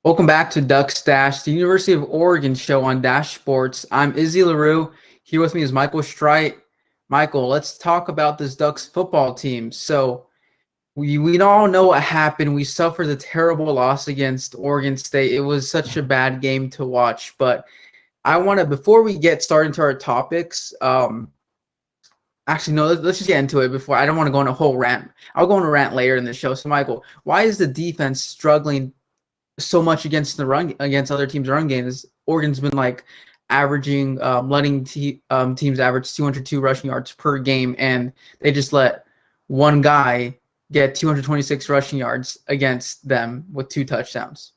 Welcome back to Duck Stash, the University of Oregon show on Dash Sports. I'm Izzy LaRue. Here with me is Michael Strite. Michael, let's talk about this Ducks football team. So we all know what happened. We suffered a terrible loss against Oregon State. It was such a bad game to watch. But I want to, before we get started into our topics, actually, no, let's just get into it before. I don't want to go on a whole rant. I'll go on a rant later in the show. So, Michael, why is the defense struggling so much against the run against other teams' run games? Oregon's been like averaging, letting teams average 202 rushing yards per game, and they just let one guy get 226 rushing yards against them with 2 touchdowns.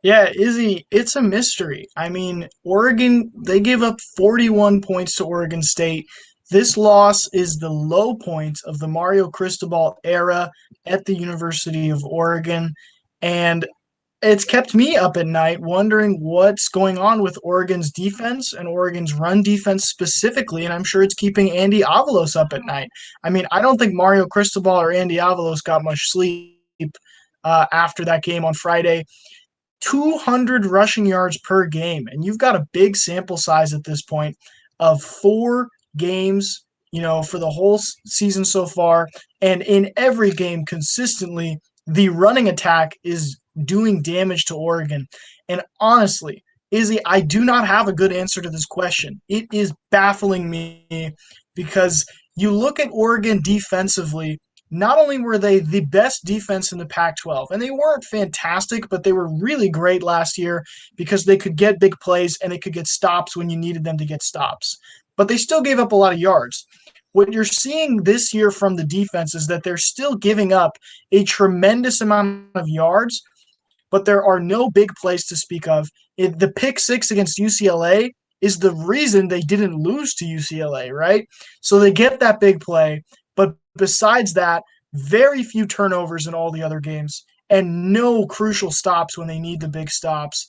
Yeah, Izzy, it's a mystery. I mean, Oregon, they gave up 41 points to Oregon State. This loss is the low point of the Mario Cristobal era at the University of Oregon. And it's kept me up at night wondering what's going on with Oregon's defense and Oregon's run defense specifically. And I'm sure it's keeping Andy Avalos up at night. I mean, I don't think Mario Cristobal or Andy Avalos got much sleep after that game on Friday. 200 rushing yards per game. And you've got a big sample size at this point of 4 games, for the whole season so far. And in every game, consistently, the running attack is doing damage to Oregon. And honestly, Izzy, I do not have a good answer to this question. It is baffling me because you look at Oregon defensively. Not only were they the best defense in the Pac-12, and they weren't fantastic, but they were really great last year because they could get big plays and they could get stops when you needed them to get stops. But they still gave up a lot of yards. What you're seeing this year from the defense is that they're still giving up a tremendous amount of yards, but there are no big plays to speak of. The pick six against UCLA is the reason they didn't lose to UCLA, right? So they get that big play, but besides that, very few turnovers in all the other games and no crucial stops when they need the big stops.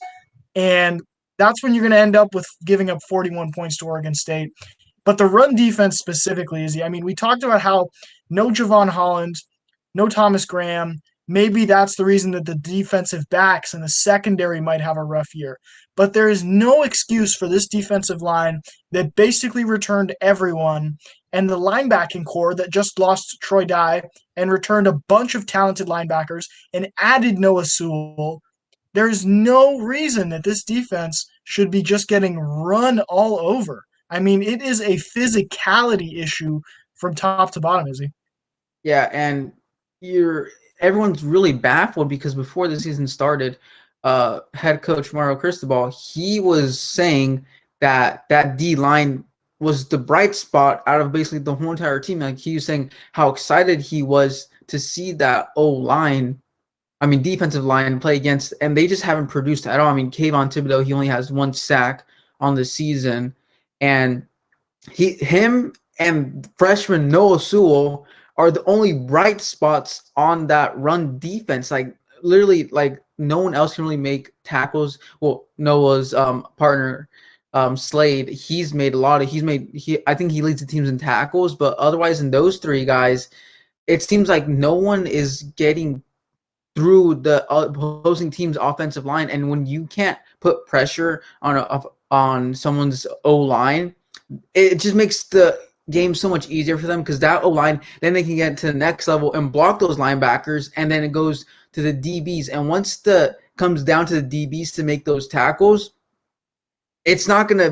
And that's when you're going to end up with giving up 41 points to Oregon State. But the run defense specifically, I mean, we talked about how no Javon Holland, no Thomas Graham. Maybe that's the reason that the defensive backs and the secondary might have a rough year. But there is no excuse for this defensive line that basically returned everyone, and the linebacking core that just lost Troy Dye and returned a bunch of talented linebackers and added Noah Sewell. There's no reason that this defense should be just getting run all over. I mean, it is a physicality issue from top to bottom, Izzy. Yeah, and you're everyone's really baffled because before the season started, head coach Mario Cristobal, he was saying that D line was the bright spot out of basically the whole entire team. Like, he was saying how excited he was to see that defensive line play against, and they just haven't produced at all. I mean, Kayvon Thibodeau, he only has 1 sack on the season, and him and freshman Noah Sewell are the only bright spots on that run defense. Like, literally, like, no one else can really make tackles. Well, Noah's partner, Slade, I think he leads the teams in tackles, but otherwise in those three guys, it seems like no one is getting through the opposing team's offensive line. And when you can't put pressure on someone's O-line, it just makes the game so much easier for them, because that O-line, then they can get to the next level and block those linebackers, and then it goes to the DBs. And once the comes down to the DBs to make those tackles, it's not gonna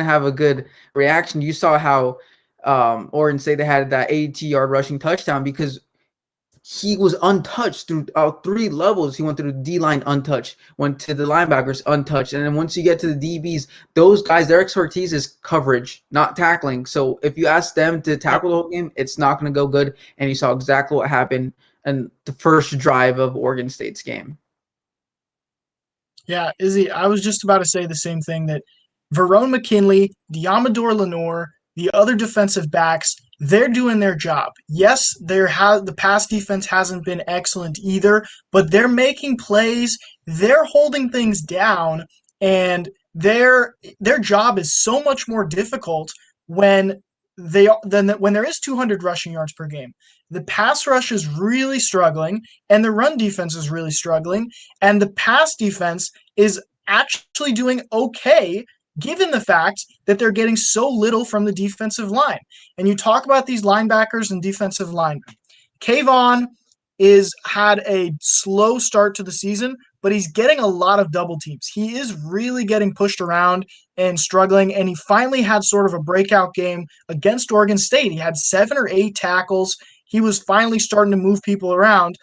have a good reaction. You saw how Oregon State, they had that 82-yard rushing touchdown because he was untouched through 3 levels. He went through the D-line untouched, went to the linebackers untouched, and then once you get to the DBs, those guys, their expertise is coverage, not tackling. So if you ask them to tackle the whole game, it's not going to go good, and you saw exactly what happened in the first drive of Oregon State's game. Yeah, Izzy, I was just about to say the same thing, that Verone McKinley, Diamador Lenore, the other defensive backs, they're doing their job. Yes, the pass defense hasn't been excellent either, but they're making plays, they're holding things down, and their job is so much more difficult when when there is 200 rushing yards per game. the pass rush is really struggling and the run defense is really struggling, and the pass defense is actually doing okay given the fact that they're getting so little from the defensive line. And you talk about these linebackers and defensive linemen. Kayvon is had a slow start to the season, but he's getting a lot of double teams. He is really getting pushed around and struggling, and he finally had sort of a breakout game against Oregon State. He had 7 or 8 tackles. He was finally starting to move people around,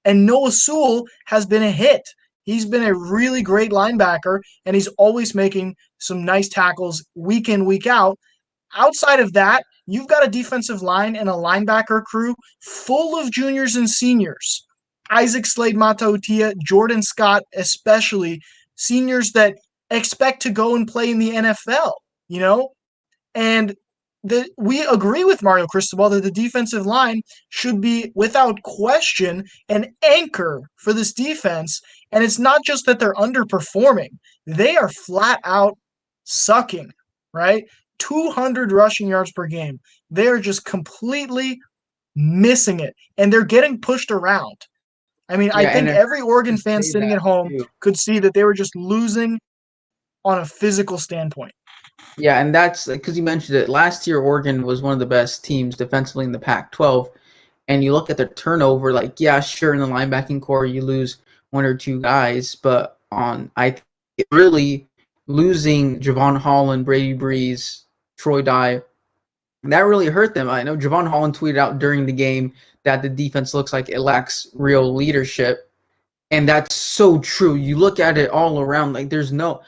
and Noah Sewell has been a hit. He's been a really great linebacker, and he's always making some nice tackles week in, week out. Outside of that, you've got a defensive line and a linebacker crew full of juniors and seniors. Isaac Slade Matautia, Jordan Scott, especially seniors that expect to go and play in the NFL, you know? And we agree with Mario Cristobal that the defensive line should be, without question, an anchor for this defense. And it's not just that they're underperforming, they are flat out sucking, right? 200 rushing yards per game. They're just completely missing it, and they're getting pushed around. I mean, I Yeah, think and every Oregon to fan say sitting that at home too. could see that they were just losing on a physical standpoint. Yeah, and that's because you mentioned it. Last year, Oregon was one of the best teams defensively in the Pac-12, and you look at their turnover. Like, yeah, sure, in the linebacking core, you lose 1 or 2 guys, but I think really losing Javon Holland, Brady Breeze, Troy Dye, that really hurt them. I know Javon Holland tweeted out during the game that the defense looks like it lacks real leadership. And that's so true. You look at it all around, like there's not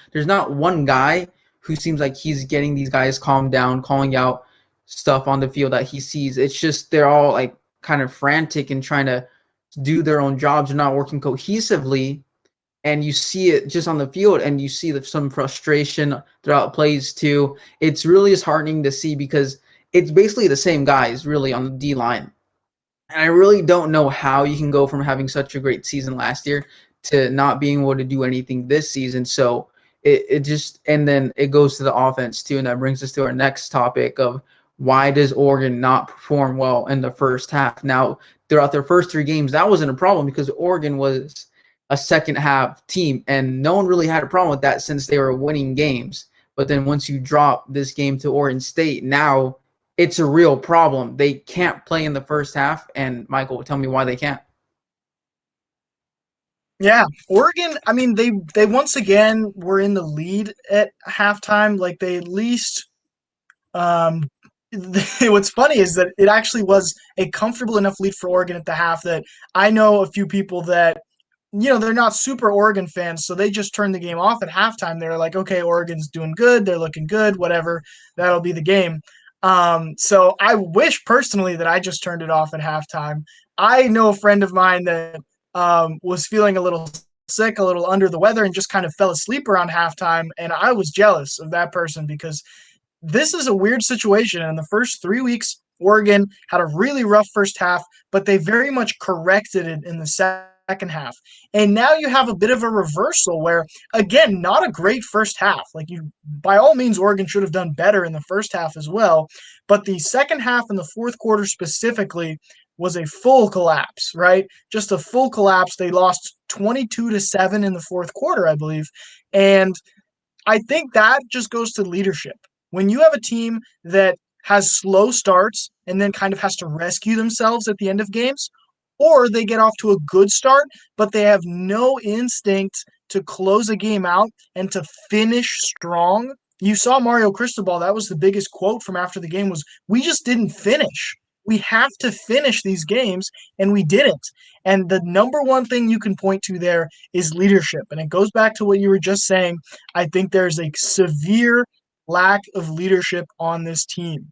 one guy who seems like he's getting these guys calmed down, calling out stuff on the field that he sees. It's just they're all like kind of frantic and trying to do their own jobs. They're not working cohesively. And you see it just on the field, and you see some frustration throughout plays too. It's really disheartening to see because it's basically the same guys really on the D line. And I really don't know how you can go from having such a great season last year to not being able to do anything this season. So it just, and then it goes to the offense too. And that brings us to our next topic of why does Oregon not perform well in the first half? Now, throughout their first 3 games, that wasn't a problem because Oregon was a second half team, and no one really had a problem with that since they were winning games. But then once you drop this game to Oregon State, now it's a real problem. They can't play in the first half, and Michael, tell me why they can't. Yeah, Oregon, I mean, they once again were in the lead at halftime. Like they at least um what's funny is that it actually was a comfortable enough lead for Oregon at the half that I know a few people that they're not super Oregon fans, so they just turned the game off at halftime. They're like, okay, Oregon's doing good, they're looking good, whatever, that'll be the game. So I wish personally that I just turned it off at halftime. I know a friend of mine that was feeling a little sick, a little under the weather, and just kind of fell asleep around halftime, and I was jealous of that person because this is a weird situation. In the first 3 weeks, Oregon had a really rough first half, but they very much corrected it in the second half. And now you have a bit of a reversal where, again, not a great first half. Like by all means, Oregon should have done better in the first half as well. But the second half and the fourth quarter specifically was a full collapse, right? Just a full collapse. They lost 22-7 in the fourth quarter, I believe. And I think that just goes to leadership. When you have a team that has slow starts and then kind of has to rescue themselves at the end of games, or they get off to a good start, but they have no instinct to close a game out and to finish strong. You saw Mario Cristobal, that was the biggest quote from after the game was, we just didn't finish. We have to finish these games, and we didn't. And the number one thing you can point to there is leadership. And it goes back to what you were just saying. I think there's a severe lack of leadership on this team.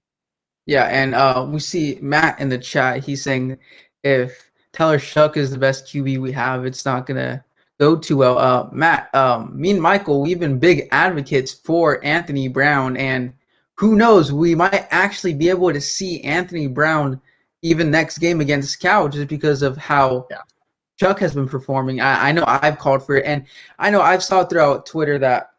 Yeah, and we see Matt in the chat. He's saying if Tyler Shuck is the best QB we have, it's not gonna go too well. Matt, me and Michael, we've been big advocates for Anthony Brown, and who knows, we might actually be able to see Anthony Brown even next game against Cal just because of how Chuck has been performing. I know I've called for it, and I know I've saw throughout Twitter that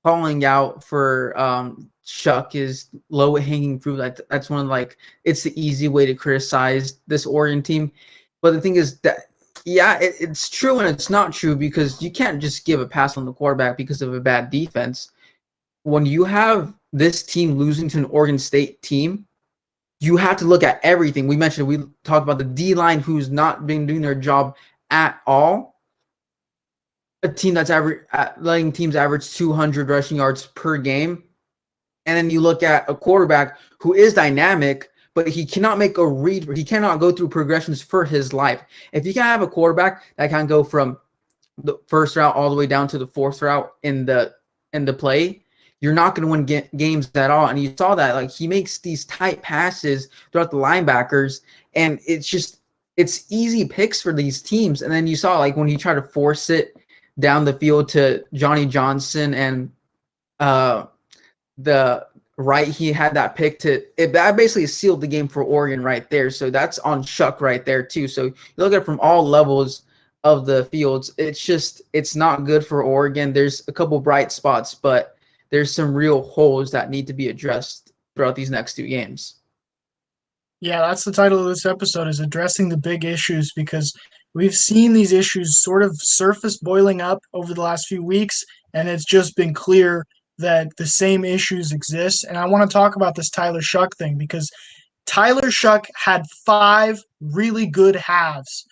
calling out for Shuck is low hanging fruit. That's one of like it's the easy way to criticize this Oregon team. But the thing is that yeah, it's true and it's not true because you can't just give a pass on the quarterback because of a bad defense. When you have this team losing to an Oregon State team, you have to look at everything. We talked about the D line who's not been doing their job at all. A team that's letting teams average 200 rushing yards per game. And then you look at a quarterback who is dynamic, but he cannot make a read. He cannot go through progressions for his life. If you can have a quarterback that can go from the first route all the way down to the fourth route in the play, you're not going to win games at all. And you saw that, like, he makes these tight passes throughout the linebackers, and it's easy picks for these teams. And then you saw, like, when he tried to force it down the field to Johnny Johnson and the right, he had that pick that basically sealed the game for Oregon right there. So that's on Shuck right there too. So you look at it from all levels of the fields. It's not good for Oregon. There's a couple bright spots, but there's some real holes that need to be addressed throughout these next two games. Yeah, that's the title of this episode, is addressing the big issues, because we've seen these issues sort of surface boiling up over the last few weeks, and it's just been clear that the same issues exist. And I want to talk about this Tyler Shuck thing, because Tyler Shuck had 5 really good halves.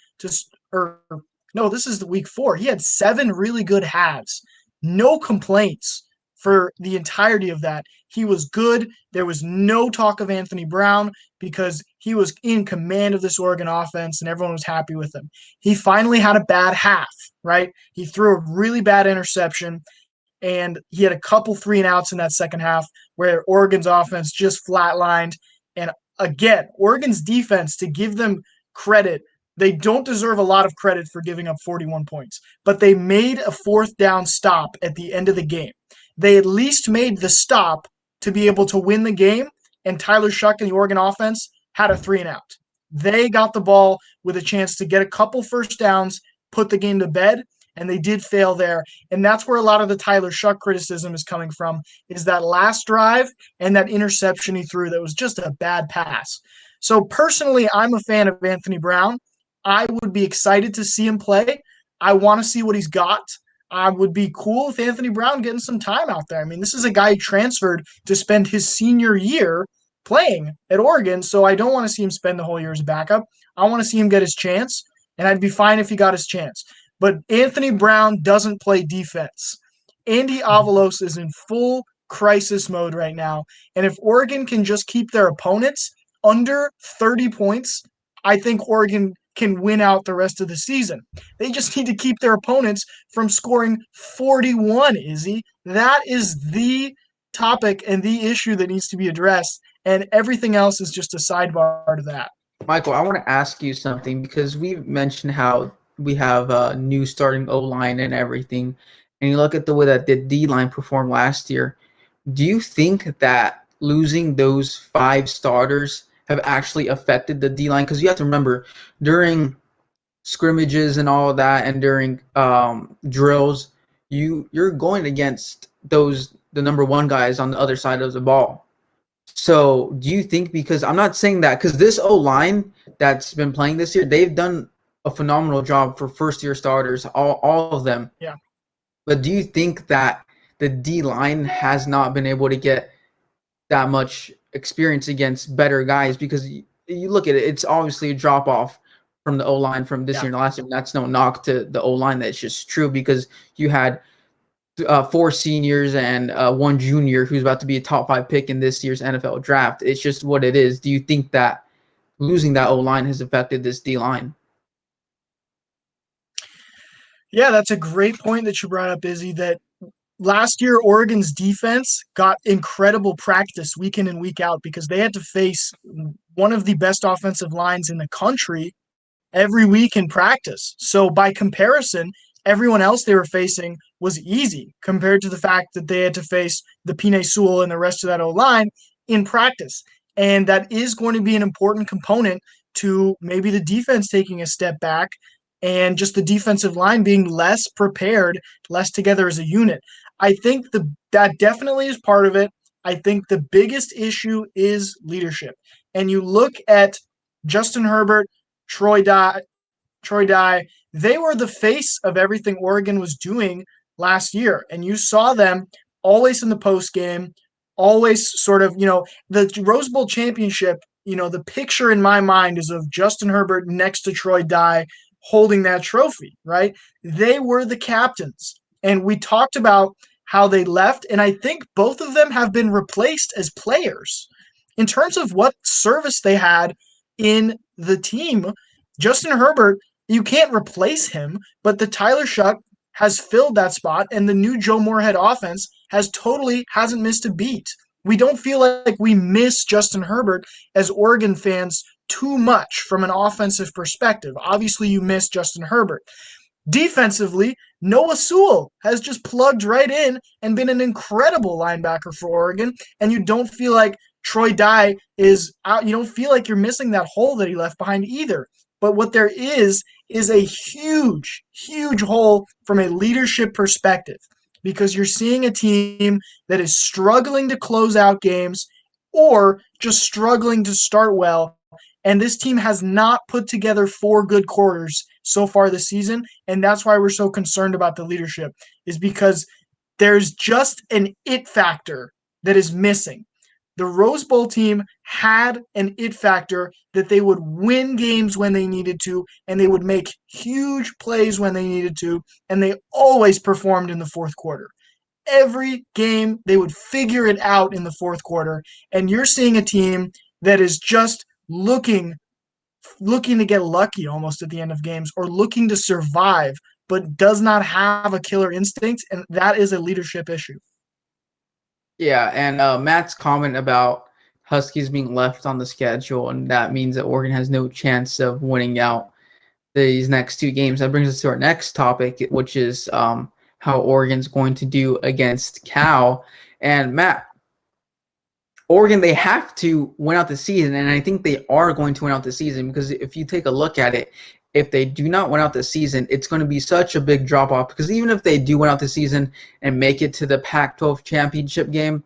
No, this is the week 4. He had 7 really good halves. No complaints for the entirety of that. He was good. There was no talk of Anthony Brown because he was in command of this Oregon offense and everyone was happy with him. He finally had a bad half, right? He threw a really bad interception, and he had a couple 3-and-outs in that second half where Oregon's offense just flatlined. And again, Oregon's defense, to give them credit, they don't deserve a lot of credit for giving up 41 points, but they made a 4th down stop at the end of the game. They at least made the stop to be able to win the game, and Tyler Shuck and the Oregon offense had a 3-and-out. They got the ball with a chance to get a couple first downs, put the game to bed, and they did fail there. And that's where a lot of the Tyler Shuck criticism is coming from, is that last drive and that interception he threw that was just a bad pass. So personally, I'm a fan of Anthony Brown. I would be excited to see him play. I want to see what he's got. I would be cool with Anthony Brown getting some time out there. I mean, this is a guy who transferred to spend his senior year playing at Oregon, so I don't want to see him spend the whole year as a backup. I want to see him get his chance, and I'd be fine if he got his chance. But Anthony Brown doesn't play defense. Andy Avalos is in full crisis mode right now, and if Oregon can just keep their opponents under 30 points, I think Oregon can win out the rest of the season. They just need to keep their opponents from scoring 41, Izzy. That is the topic and the issue that needs to be addressed, and everything else is just a sidebar to that. Michael, I want to ask you something because we've mentioned how we have a new starting O-line and everything, and you look at the way that the D-line performed last year. Do you think that losing those 5 starters have actually affected the D-line? Because you have to remember, during scrimmages and all of that, and during drills, you're going against the number 1 guys on the other side of the ball. So do you think, because I'm not saying that, because this O-line that's been playing this year, they've done a phenomenal job for first-year starters, all of them. Yeah. But do you think that the D-line has not been able to get that much experience against better guys? Because you look at it, it's obviously a drop-off from the O-line from this year and last year. And that's no knock to the O-line. That's just true, because you had 4 seniors and 1 junior who's about to be a top 5 pick in this year's NFL draft. It's just what it is. Do you think that losing that O-line has affected this D-line? Yeah, that's a great point that you brought up, Izzy, that last year Oregon's defense got incredible practice week in and week out because they had to face one of the best offensive lines in the country every week in practice. So by comparison, everyone else they were facing was easy compared to the fact that they had to face the Penei Sewell and the rest of that O-line in practice. And that is going to be an important component to maybe the defense taking a step back and just the defensive line being less prepared, less together as a unit. I think the that definitely is part of it. I think the biggest issue is leadership. And you look at Justin Herbert, Troy Dye, they were the face of everything Oregon was doing last year. And you saw them always in the post game, always sort of, the Rose Bowl championship, the picture in my mind is of Justin Herbert next to Troy Dye holding that trophy, right? They were the captains. And we talked about how they left, and I think both of them have been replaced as players. In terms of what service they had in the team, Justin Herbert, you can't replace him, but the Tyler Shuck has filled that spot, and the new Joe Moorhead offense hasn't missed a beat. We don't feel like we miss Justin Herbert as Oregon fans too much from an offensive perspective. Obviously, you miss Justin Herbert. Defensively, Noah Sewell has just plugged right in and been an incredible linebacker for Oregon, and you don't feel like Troy Dye is out. You don't feel like you're missing that hole that he left behind either. But what there is a huge, huge hole from a leadership perspective because you're seeing a team that is struggling to close out games or just struggling to start well. And this team has not put together 4 good quarters so far this season. And that's why we're so concerned about the leadership, is because there's just an it factor that is missing. The Rose Bowl team had an it factor that they would win games when they needed to, and they would make huge plays when they needed to, and they always performed in the fourth quarter. Every game, they would figure it out in the fourth quarter, and you're seeing a team that is just looking to get lucky almost at the end of games or looking to survive, but does not have a killer instinct, and that is a leadership issue. Yeah, and Matt's comment about Huskies being left on the schedule, and that means that Oregon has no chance of winning out these next 2 games. That brings us to our next topic, which is how Oregon's going to do against Cal. And Matt, Oregon, they have to win out the season, and I think they are going to win out the season because if you take a look at it, if they do not win out the season, it's going to be such a big drop-off because even if they do win out the season and make it to the Pac-12 championship game,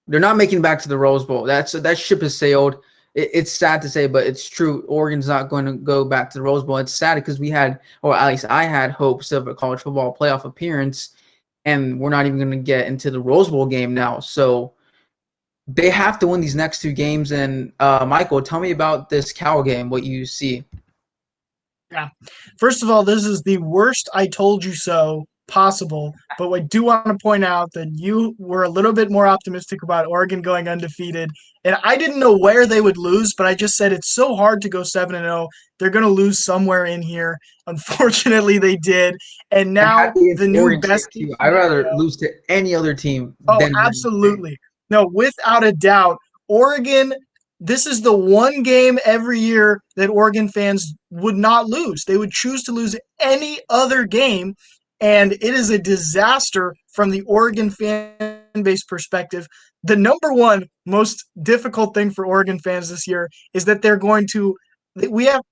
they're not making it back to the Rose Bowl. That ship has sailed. It's sad to say, but it's true. Oregon's not going to go back to the Rose Bowl. It's sad because we had, or at least I had, hopes of a college football playoff appearance, and we're not even going to get into the Rose Bowl game now. So they have to win these next 2 games. And Michael, tell me about this Cal game, what you see. Yeah. First of all, this is the worst I told you so possible, but I do want to point out that you were a little bit more optimistic about Oregon going undefeated, and I didn't know where they would lose, but I just said it's so hard to go 7-0. They're going to lose somewhere in here. Unfortunately, they did, and now the new Oregon best team. I'd rather lose to any other team than absolutely. No, without a doubt, Oregon, this is the one game every year that Oregon fans would not lose. They would choose to lose any other game, and it is a disaster from the Oregon fan base perspective. The number one most difficult thing for Oregon fans this year is that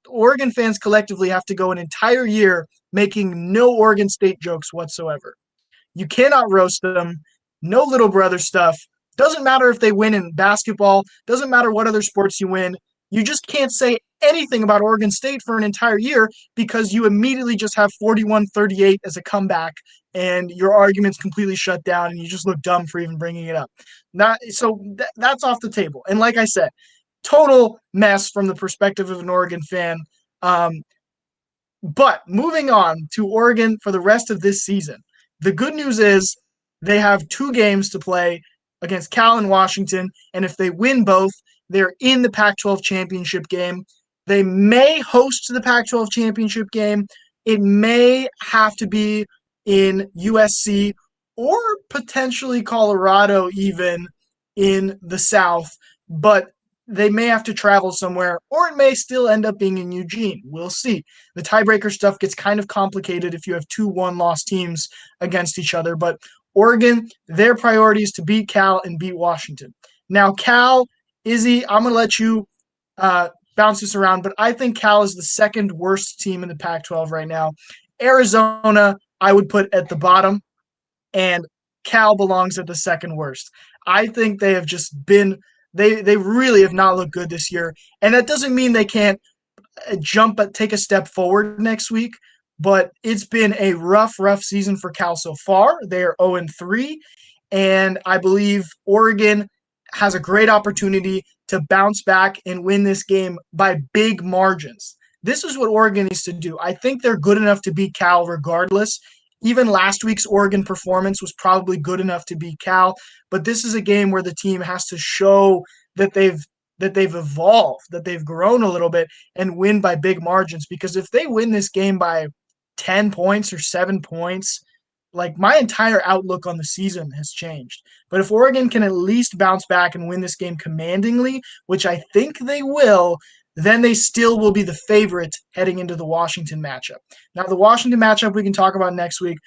Oregon fans collectively have to go an entire year making no Oregon State jokes whatsoever. You cannot roast them. No little brother stuff. Doesn't matter if they win in basketball. Doesn't matter what other sports you win. You just can't say anything about Oregon State for an entire year because you immediately just have 41-38 as a comeback and your argument's completely shut down and you just look dumb for even bringing it up. That's off the table. And like I said, total mess from the perspective of an Oregon fan. But moving on to Oregon for the rest of this season. The good news is they have 2 games to play against Cal and Washington, and if they win both, they're in the Pac-12 championship game. They may host the Pac-12 championship game. It may have to be in USC or potentially Colorado even in the South, but they may have to travel somewhere, or it may still end up being in Eugene. We'll see. The tiebreaker stuff gets kind of complicated if you have 2 one-loss teams against each other, but Oregon, their priority is to beat Cal and beat Washington. Now, Cal, Izzy, I'm going to let you bounce this around, but I think Cal is the second worst team in the Pac-12 right now. Arizona, I would put at the bottom, and Cal belongs at the second worst. I think they have just been they really have not looked good this year, and that doesn't mean they can't take a step forward next week. But it's been a rough season for Cal so far. They are 0-3, and I believe Oregon has a great opportunity to bounce back and win this game by big margins. This is what Oregon needs to do. I think they're good enough to beat Cal regardless. Even last week's Oregon performance was probably good enough to beat Cal, but this is a game where the team has to show that they've evolved, that they've grown a little bit and win by big margins. Because if they win this game by 10 points or 7 points, like my entire outlook on the season has changed. But if Oregon can at least bounce back and win this game commandingly, which I think they will, then they still will be the favorite heading into the Washington matchup. Now, the Washington matchup we can talk about next week,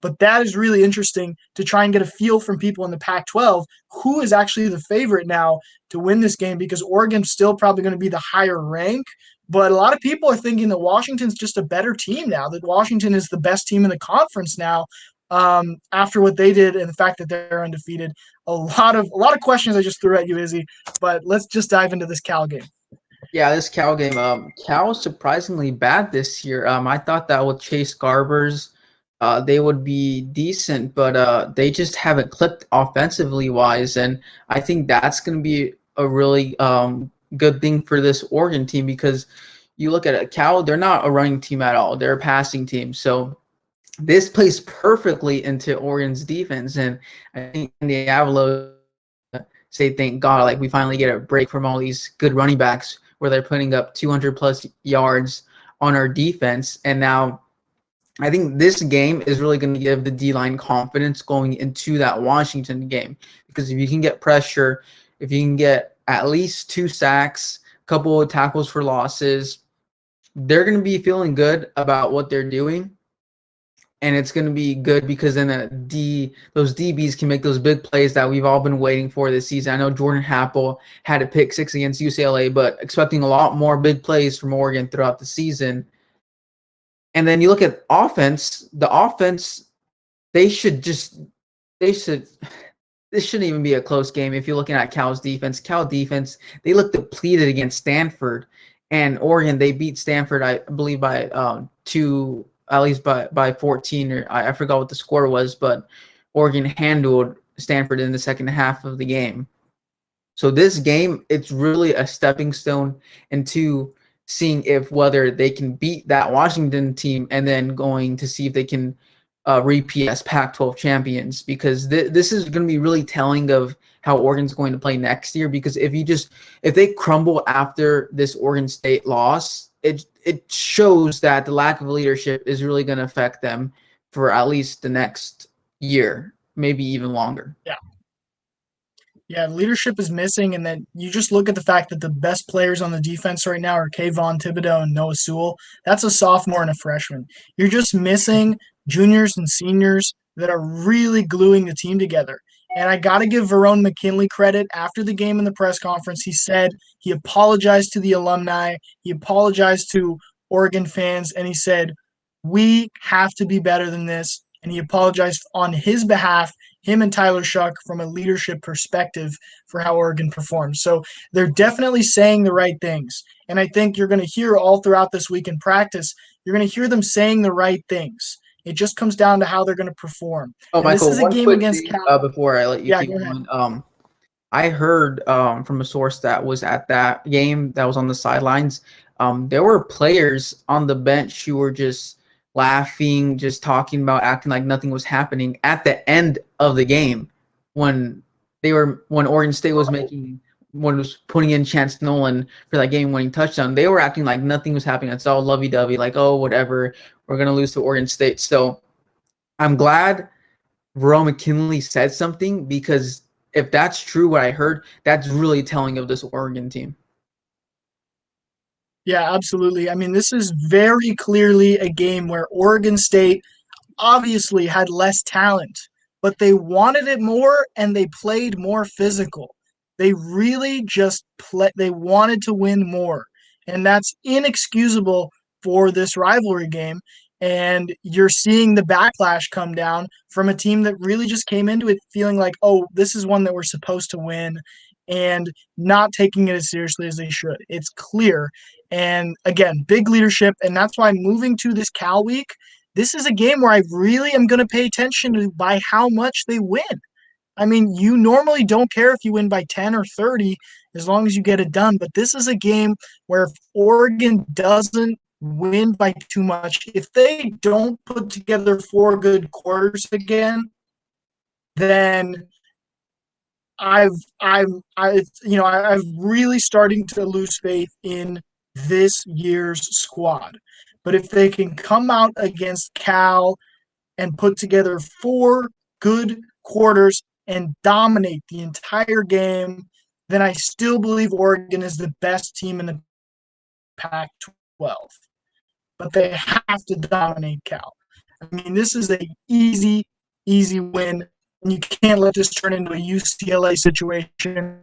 but that is really interesting to try and get a feel from people in the Pac 12 who is actually the favorite now to win this game, because Oregon's still probably going to be the higher rank. But a lot of people are thinking that Washington's just a better team now, that Washington is the best team in the conference now, after what they did and the fact that they're undefeated. A lot of questions I just threw at you, Izzy, but let's just dive into this Cal game. Yeah, this Cal game. Cal was surprisingly bad this year. I thought that with Chase Garbers, they would be decent, but they just haven't clicked offensively wise, and I think that's going to be a really good thing for this Oregon team, because you look at it, Cal, they're not a running team at all; they're a passing team. So this plays perfectly into Oregon's defense, and I think Diablo say thank God, like we finally get a break from all these good running backs where they're putting up 200 plus yards on our defense, and now I think this game is really going to give the D-line confidence going into that Washington game, because if you can get pressure, if you can get at least 2 sacks, a couple of tackles for losses, they're going to be feeling good about what they're doing. And it's going to be good because then those DBs can make those big plays that we've all been waiting for this season. I know Jordan Happel had a pick 6 against UCLA, but expecting a lot more big plays from Oregon throughout the season. And then you look at offense, the offense, this shouldn't even be a close game. If you're looking at Cal defense, they look depleted against Stanford, and Oregon, they beat Stanford, I believe by at least by 14, or I forgot what the score was, but Oregon handled Stanford in the second half of the game. So this game, it's really a stepping stone into seeing whether they can beat that Washington team, and then going to see if they can repeat as Pac-12 champions, because this is going to be really telling of how Oregon's going to play next year. Because if they crumble after this Oregon State loss, it shows that the lack of leadership is really going to affect them for at least the next year, maybe even longer. Yeah, leadership is missing, and then you just look at the fact that the best players on the defense right now are Kayvon Thibodeau and Noah Sewell. That's a sophomore and a freshman. You're just missing juniors and seniors that are really gluing the team together. And I got to give Verone McKinley credit. After the game in the press conference, he said he apologized to the alumni, he apologized to Oregon fans, and he said, we have to be better than this. And he apologized on his behalf, him and Tyler Shuck, from a leadership perspective for how Oregon performs. So they're definitely saying the right things. And I think you're going to hear all throughout this week in practice, you're going to hear them saying the right things. It just comes down to how they're going to perform. Oh, And Michael, this is a one game quick against thing Cal. before I let you keep Go ahead. going. I heard from a source that was at that game, that was on the sidelines, there were players on the bench who were just laughing, just talking about, acting like nothing was happening at the end of the game, when Oregon State was putting in Chance Nolan for that game-winning touchdown. They were acting like nothing was happening. It's all lovey-dovey, like, oh, whatever, we're gonna lose to Oregon State. So I'm glad Verone McKinley said something, because if that's true, what I heard, that's really telling of this Oregon team. Yeah, absolutely. I mean, this is very clearly a game where Oregon State obviously had less talent, but they wanted it more and they played more physical. They really they wanted to win more. And that's inexcusable for this rivalry game. And you're seeing the backlash come down from a team that really just came into it feeling like, oh, this is one that we're supposed to win, and not taking it as seriously as they should. It's clear. And again, big leadership. And that's why moving to this Cal week, this is a game where I really am going to pay attention to by how much they win. I mean, you normally don't care if you win by 10 or 30 as long as you get it done. But this is a game where if Oregon doesn't win by too much, if they don't put together 4 good quarters again, then I'm really starting to lose faith in this year's squad. But if they can come out against Cal and put together 4 good quarters and dominate the entire game, then I still believe Oregon is the best team in the Pac 12. But they have to dominate Cal. I mean, this is an easy, easy win. And you can't let this turn into a UCLA situation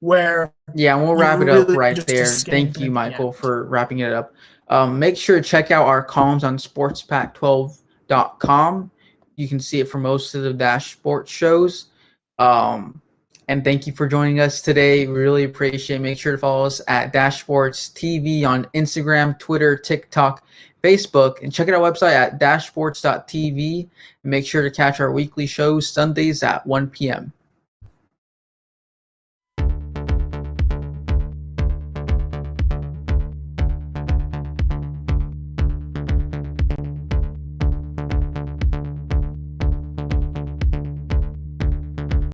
where Yeah, and we'll wrap it you're up really right just there. escaping Thank you, at the Michael, end. for wrapping it up. Make sure to check out our columns on sportspac12.com. You can see it for most of the Dash Sports shows. And thank you for joining us today. We really appreciate it. Make sure to follow us at Dash Sports TV on Instagram, Twitter, TikTok, Facebook, and check out our website at dashsports.tv. And make sure to catch our weekly shows Sundays at 1 p.m.